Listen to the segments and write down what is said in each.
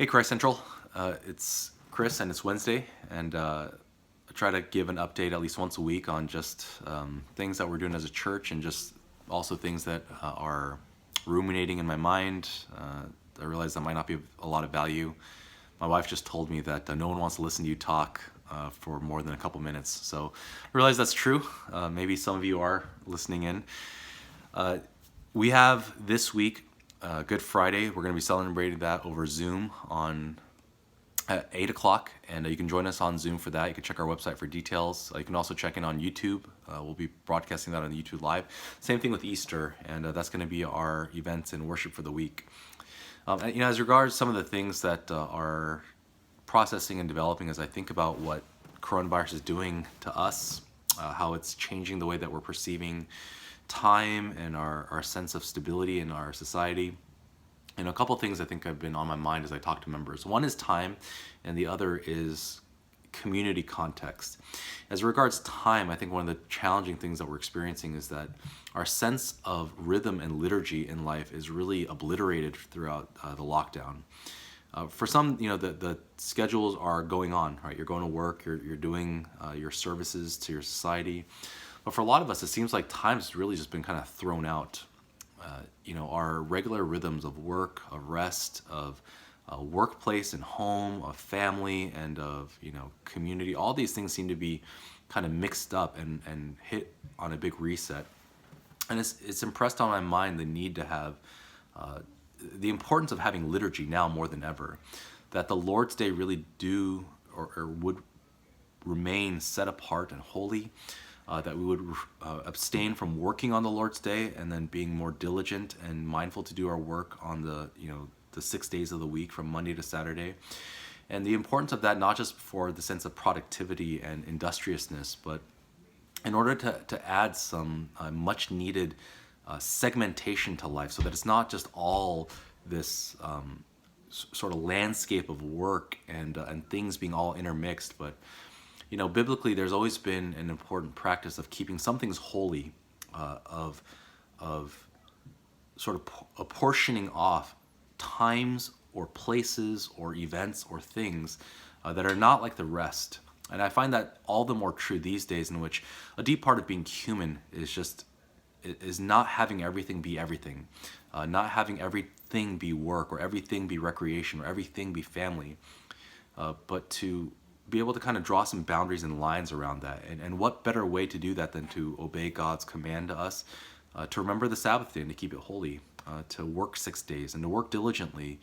Hey, Christ Central. It's Chris, and it's Wednesday, and I try to give an update at least once a week on just things that we're doing as a church, and just also things that are ruminating in my mind. I realize that might not be of a lot of value. My wife just told me that no one wants to listen to you talk for more than a couple minutes, so I realize that's true. Maybe some of you are listening in. We have this week Good Friday. We're going to be celebrating that over Zoom on at 8 o'clock, and you can join us on Zoom for that. You can check our website for details. You can also check in on YouTube. We'll be broadcasting that on YouTube Live. Same thing with Easter, and that's going to be our events and worship for the week. As regards some of the things that are processing and developing as I think about what coronavirus is doing to us, how it's changing the way that we're perceiving time and our sense of stability in our society. And a couple of things I think have been on my mind as I talk to members. One is time, and the other is community context. As regards time, I think one of the challenging things that we're experiencing is that our sense of rhythm and liturgy in life is really obliterated throughout the lockdown. For some, the schedules are going on, right? You're going to work, you're doing your services to your society. But for a lot of us, it seems like time's really just been kind of thrown out. Our regular rhythms of work, of rest, of workplace and home, of family, and of community, all these things seem to be kind of mixed up and hit on a big reset. And it's impressed on my mind the need to have the importance of having liturgy now more than ever. That the Lord's Day really do or would remain set apart and holy. That we would abstain from working on the Lord's Day, and then being more diligent and mindful to do our work on the 6 days of the week from Monday to Saturday. And the importance of that, not just for the sense of productivity and industriousness, but in order to add some much needed segmentation to life, so that it's not just all this sort of landscape of work and things being all intermixed, but biblically, there's always been an important practice of keeping some things holy, of sort of apportioning off times or places or events or things that are not like the rest. And I find that all the more true these days, in which a deep part of being human is not having everything be everything, not having everything be work or everything be recreation or everything be family, but to be able to kind of draw some boundaries and lines around that. And what better way to do that than to obey God's command to us, to remember the Sabbath day and to keep it holy, to work 6 days and to work diligently,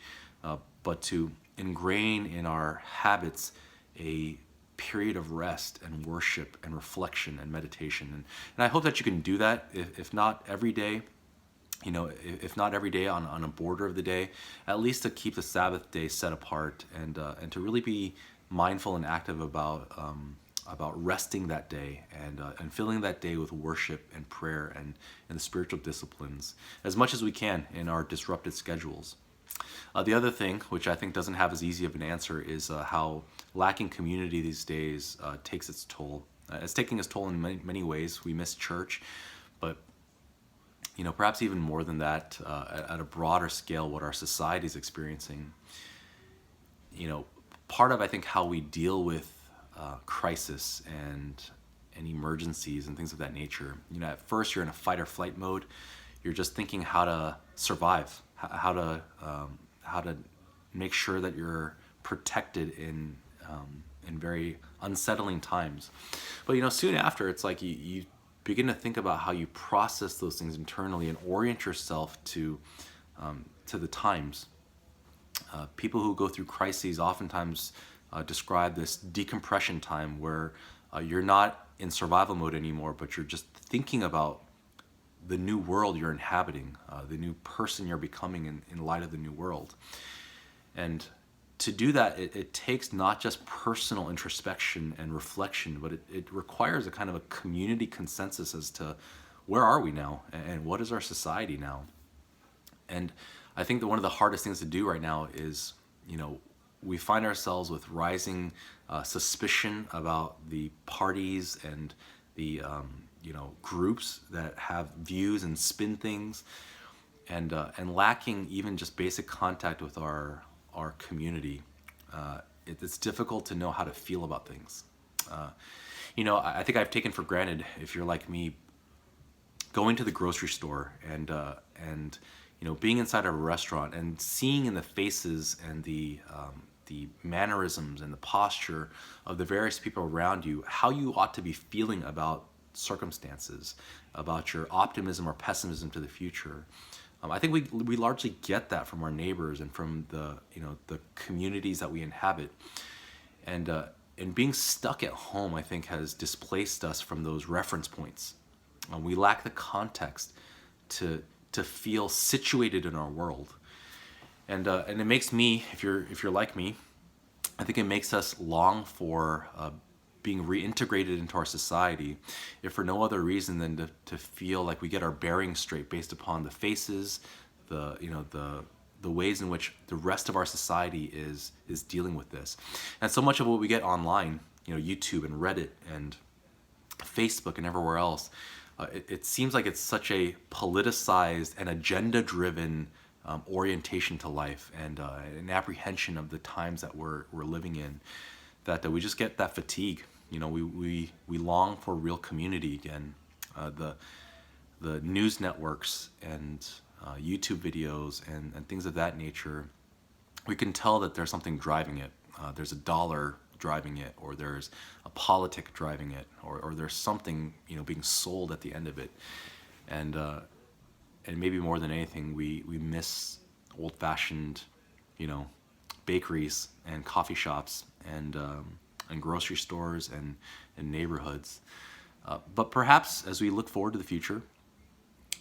but to ingrain in our habits a period of rest and worship and reflection and meditation. And I hope that you can do that, if not every day, if not every day on a border of the day, at least to keep the Sabbath day set apart, and to really be mindful and active about resting that day, and filling that day with worship and prayer and the spiritual disciplines as much as we can in our disrupted schedules. The other thing, which I think doesn't have as easy of an answer, is how lacking community these days takes its toll. It's taking its toll in many ways. We miss church, but perhaps even more than that, at a broader scale, what our society is experiencing. Part of, I think, how we deal with crisis and emergencies and things of that nature. At first you're in a fight or flight mode. You're just thinking how to survive, how to make sure that you're protected in very unsettling times. But soon after, it's like you begin to think about how you process those things internally and orient yourself to the times. People who go through crises oftentimes describe this decompression time, where you're not in survival mode anymore, but you're just thinking about the new world you're inhabiting, the new person you're becoming in light of the new world. And to do that, it takes not just personal introspection and reflection, but it requires a kind of a community consensus as to where are we now and what is our society now. And I think that one of the hardest things to do right now is, we find ourselves with rising suspicion about the parties and the groups that have views and spin things, and lacking even just basic contact with our our community, it's difficult to know how to feel about things. I think I've taken for granted, if you're like me, going to the grocery store and being inside of a restaurant and seeing in the faces and the mannerisms and the posture of the various people around you how you ought to be feeling about circumstances, about your optimism or pessimism to the future. I think we largely get that from our neighbors and from the communities that we inhabit, and being stuck at home, I think, has displaced us from those reference points. We lack the context to feel situated in our world, and it makes me, if you're like me, I think it makes us long for being reintegrated into our society, if for no other reason than to feel like we get our bearings straight based upon the faces, the ways in which the rest of our society is dealing with this. And so much of what we get online, YouTube and Reddit and Facebook and everywhere else, it seems like it's such a politicized and agenda-driven orientation to life, and an apprehension of the times that we're living in, that we just get that fatigue. We long for real community again. The news networks and YouTube videos and things of that nature, we can tell that there's something driving it. There's a dollar driving it, or there's a politic driving it, or there's something being sold at the end of it. And maybe more than anything, we miss old-fashioned bakeries and coffee shops and grocery stores and neighborhoods. But perhaps as we look forward to the future,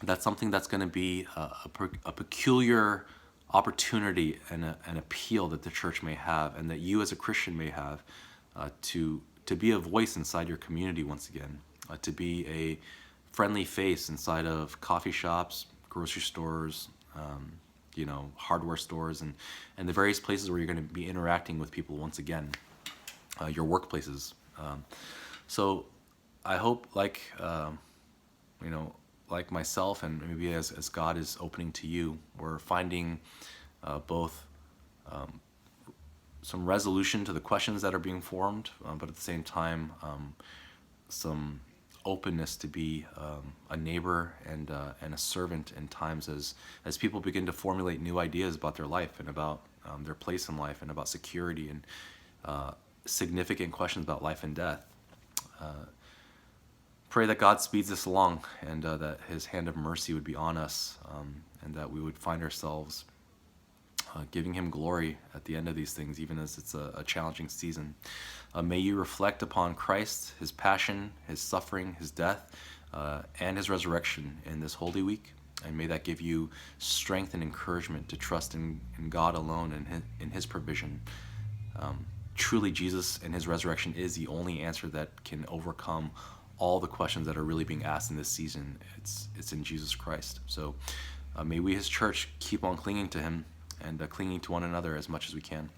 that's something that's going to be a peculiar opportunity and an appeal that the church may have, and that you as a Christian may have, to be a voice inside your community once again, to be a friendly face inside of coffee shops, grocery stores, hardware stores, and the various places where you're going to be interacting with people once again, your workplaces. So I hope, like myself, and maybe as God is opening to you, we're finding both some resolution to the questions that are being formed, but at the same time, some openness to be a neighbor and a servant in times as people begin to formulate new ideas about their life and about their place in life and about security and significant questions about life and death. Pray that God speeds us along, and that His hand of mercy would be on us, and that we would find ourselves giving Him glory at the end of these things, even as it's a challenging season. May you reflect upon Christ, His passion, His suffering, His death, and His resurrection in this Holy Week, and may that give you strength and encouragement to trust in God alone and in His provision. Truly, Jesus and His resurrection is the only answer that can overcome all the questions that are really being asked in this season. It's in Jesus Christ. So may we, His church, keep on clinging to Him and clinging to one another as much as we can.